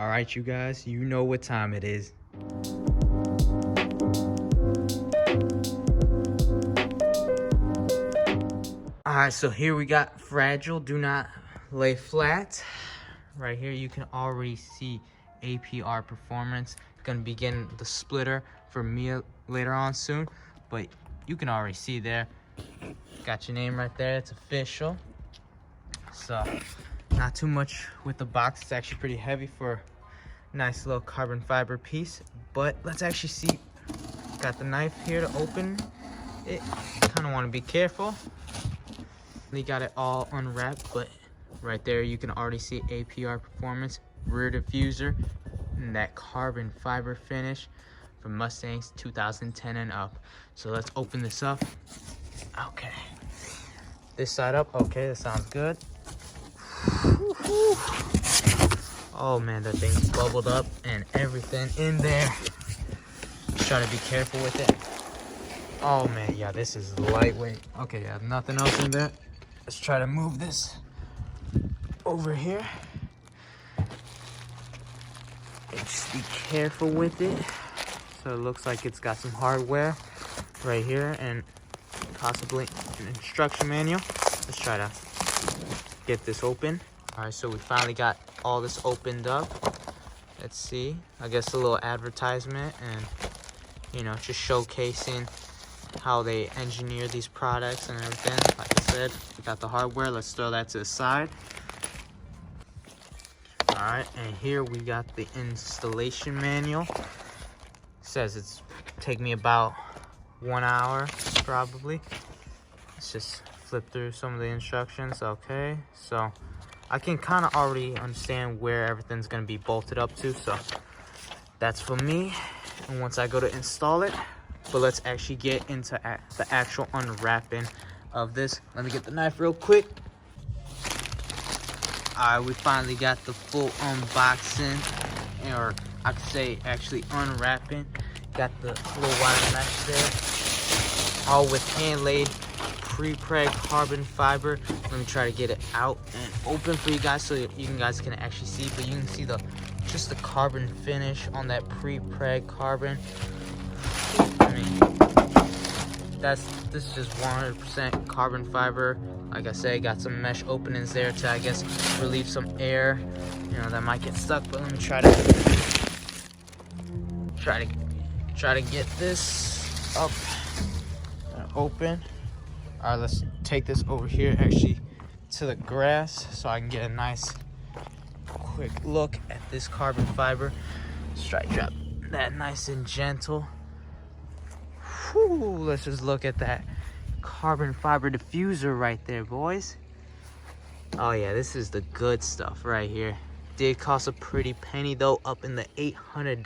All right, you guys, you know what time it is. All right, so here we got fragile, do not lay flat. Right here, you can already see APR Performance. Gonna be getting the splitter for me later on soon, but you can already see there. Got your name right there, it's official. So, not too much with the box. It's actually pretty heavy for a nice little carbon fiber piece. But let's actually see. Got the knife here to open it. Kind of want to be careful. We got it all unwrapped, but right there you can already see APR Performance Rear Diffuser and that carbon fiber finish from Mustangs 2010 and up. So let's open this up. Okay. This side up. Okay, that sounds good. Oh man, that thing's bubbled up and everything in there. Just try to be careful with it. Oh man, yeah, this is lightweight. Okay, yeah, nothing else in there. Let's try to move this over here. And just be careful with it. So it looks like it's got some hardware right here and possibly an instruction manual. Let's try to get this open. All right, so we finally got all this opened up. Let's see. I guess a little advertisement and, you know, just showcasing how they engineer these products and everything. Like I said, we got the hardware. Let's throw that to the side. All right, and here we got the installation manual. It says it's take me about 1 hour, probably. Let's just flip through some of the instructions. Okay, so I can kind of already understand where everything's going to be bolted up to, so that's for me. And once I go to install it, but let's actually get into the actual unwrapping of this. Let me get the knife real quick. All right, we finally got the full unboxing, or I could say actually unwrapping. Got the little wire mesh there, all with hand-laid pre-preg carbon fiber. Let me try to get it out and open for you guys so you guys can actually see. But you can see just the carbon finish on that pre-preg carbon. I mean, this is just 100% carbon fiber. Like I said, got some mesh openings there to, I guess, relieve some air, you know, that might get stuck. But let me try to get this up and open. All right, let's take this over here actually to the grass so I can get a nice quick look at this carbon fiber. Let's try to drop that nice and gentle. Whew, let's just look at that carbon fiber diffuser right there, boys. Oh yeah, this is the good stuff right here. Did cost a pretty penny though, up in the $800.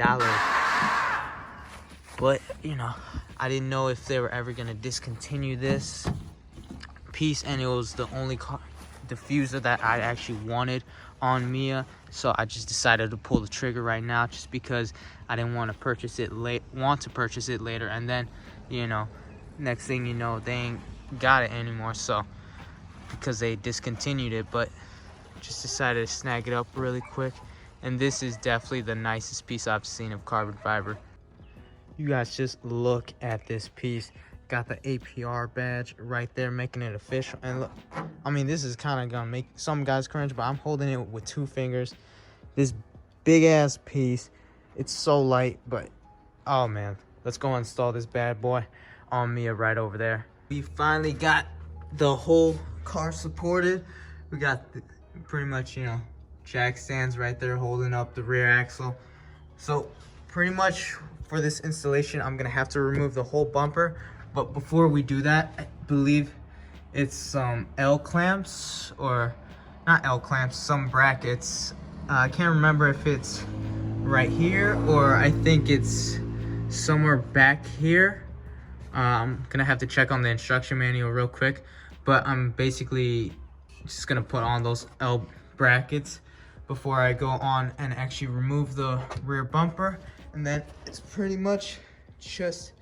But you know, I didn't know if they were ever gonna discontinue this piece, and it was the only diffuser that I actually wanted on Mia, so I just decided to pull the trigger right now, just because I didn't want to purchase it later, and then, you know, next thing you know, they ain't got it anymore, so because they discontinued it. But just decided to snag it up really quick, and this is definitely the nicest piece I've seen of carbon fiber. You guys just look at this piece. Got the APR badge right there, making it official. And look, I mean, this is kind of gonna make some guys cringe, but I'm holding it with 2 fingers. This big ass piece, it's so light, but oh man, let's go install this bad boy on Mia right over there. We finally got the whole car supported. We got pretty much, you know, jack stands right there holding up the rear axle. So pretty much for this installation, I'm gonna have to remove the whole bumper. But before we do that, I believe it's some L clamps, or not L clamps, some brackets. I can't remember if it's right here or I think it's somewhere back here. I'm gonna have to check on the instruction manual real quick, but I'm basically just gonna put on those L brackets before I go on and actually remove the rear bumper. And then it's pretty much just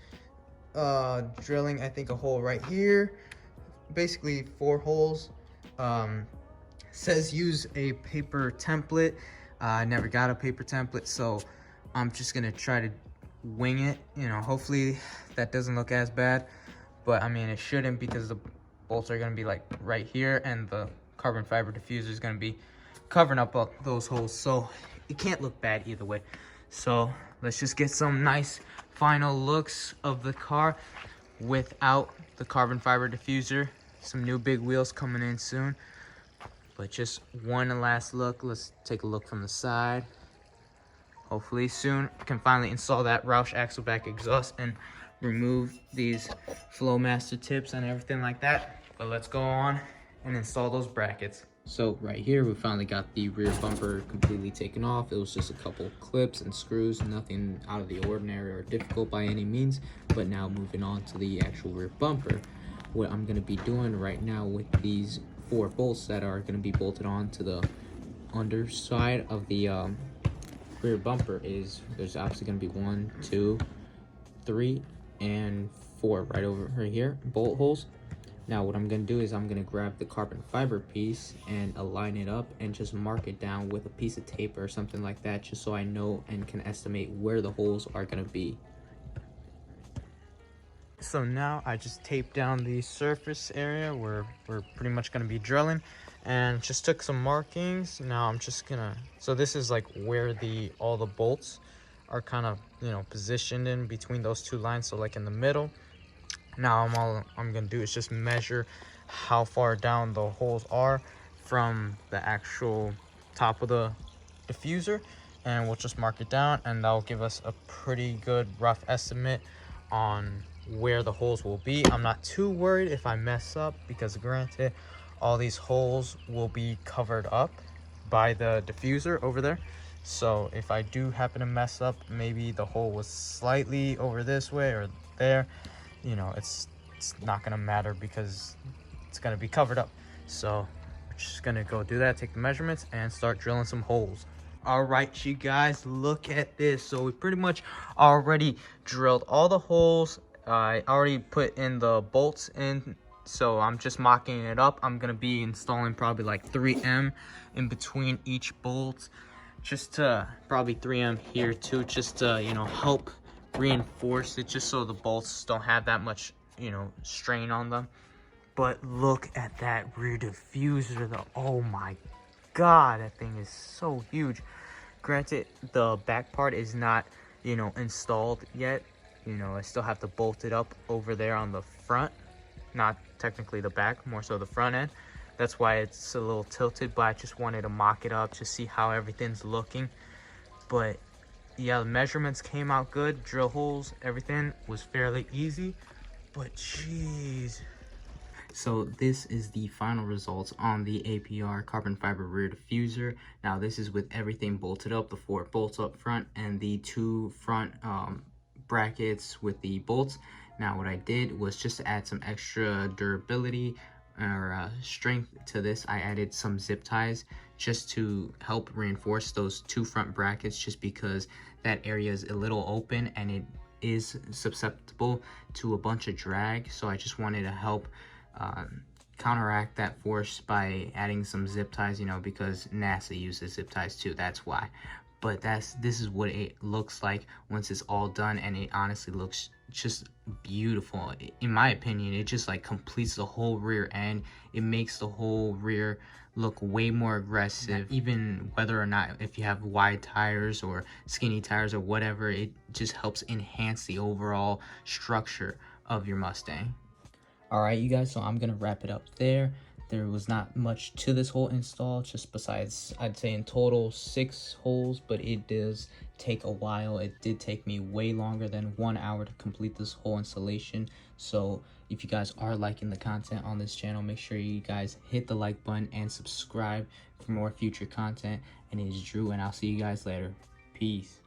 drilling, I think, a hole right here, basically 4 holes. Says use a paper template. I never got a paper template, so I'm just gonna try to wing it. You know, hopefully that doesn't look as bad, but I mean, it shouldn't, because the bolts are gonna be like right here, and the carbon fiber diffuser is gonna be covering up those holes, so it can't look bad either way. So let's just get some nice final looks of the car without the carbon fiber diffuser. Some new big wheels coming in soon, but just one last look. Let's take a look from the side. Hopefully soon I can finally install that Roush axle back exhaust and remove these Flowmaster tips and everything like that. But let's go on and install those brackets. So right here, we finally got the rear bumper completely taken off. It was just a couple clips and screws, nothing out of the ordinary or difficult by any means. But now moving on to the actual rear bumper, what I'm gonna be doing right now with these 4 bolts that are gonna be bolted on to the underside of the rear bumper is, there's obviously going to be 1, 2, 3, and 4 right over here, bolt holes. Now what I'm going to do is I'm going to grab the carbon fiber piece and align it up and just mark it down with a piece of tape or something like that, just so I know and can estimate where the holes are going to be. So now I just taped down the surface area where we're pretty much going to be drilling, and just took some markings. Now I'm just gonna, so this is like where all the bolts are kind of, you know, positioned in between those 2 lines, so like in the middle. Now all I'm gonna do is just measure how far down the holes are from the actual top of the diffuser, and we'll just mark it down, and that'll give us a pretty good rough estimate on where the holes will be. I'm not too worried if I mess up, because granted, all these holes will be covered up by the diffuser over there. So if I do happen to mess up, maybe the hole was slightly over this way or there, you know, it's not gonna matter because it's gonna be covered up. So we're just gonna go do that, take the measurements, and start drilling some holes. All right, you guys, look at this. So we pretty much already drilled all the holes. I already put in the bolts in, so I'm just mocking it up. I'm gonna be installing probably like 3M in between each bolt, just to probably 3M here too, just to, you know, help reinforce it, just so the bolts don't have that much, you know, strain on them. But look at that rear diffuser though. Oh my god, that thing is so huge. Granted, the back part is not, you know, installed yet. You know, I still have to bolt it up over there on the front, not technically the back, more so the front end. That's why it's a little tilted, but I just wanted to mock it up to see how everything's looking. But yeah, the measurements came out good. Drill holes, everything was fairly easy, but jeez. So this is the final results on the APR Carbon Fiber Rear Diffuser. Now this is with everything bolted up, the 4 bolts up front and the 2 front brackets with the bolts. Now what I did was just to add some extra durability or strength to this, I added some zip ties just to help reinforce those 2 front brackets, just because that area is a little open and it is susceptible to a bunch of drag. So I just wanted to help counteract that force by adding some zip ties, you know, because NASA uses zip ties too, that's why. But this is what it looks like once it's all done, and it honestly looks just beautiful. In my opinion, it just like completes the whole rear end. It makes the whole rear look way more aggressive, even whether or not if you have wide tires or skinny tires or whatever. It just helps enhance the overall structure of your Mustang. All right, you guys, so I'm gonna wrap it up there. There was not much to this whole install, just besides, I'd say in total 6 holes, but it does take a while. It did take me way longer than 1 hour to complete this whole installation. So if you guys are liking the content on this channel, make sure you guys hit the like button and subscribe for more future content. And it is Drew, and I'll see you guys later. Peace.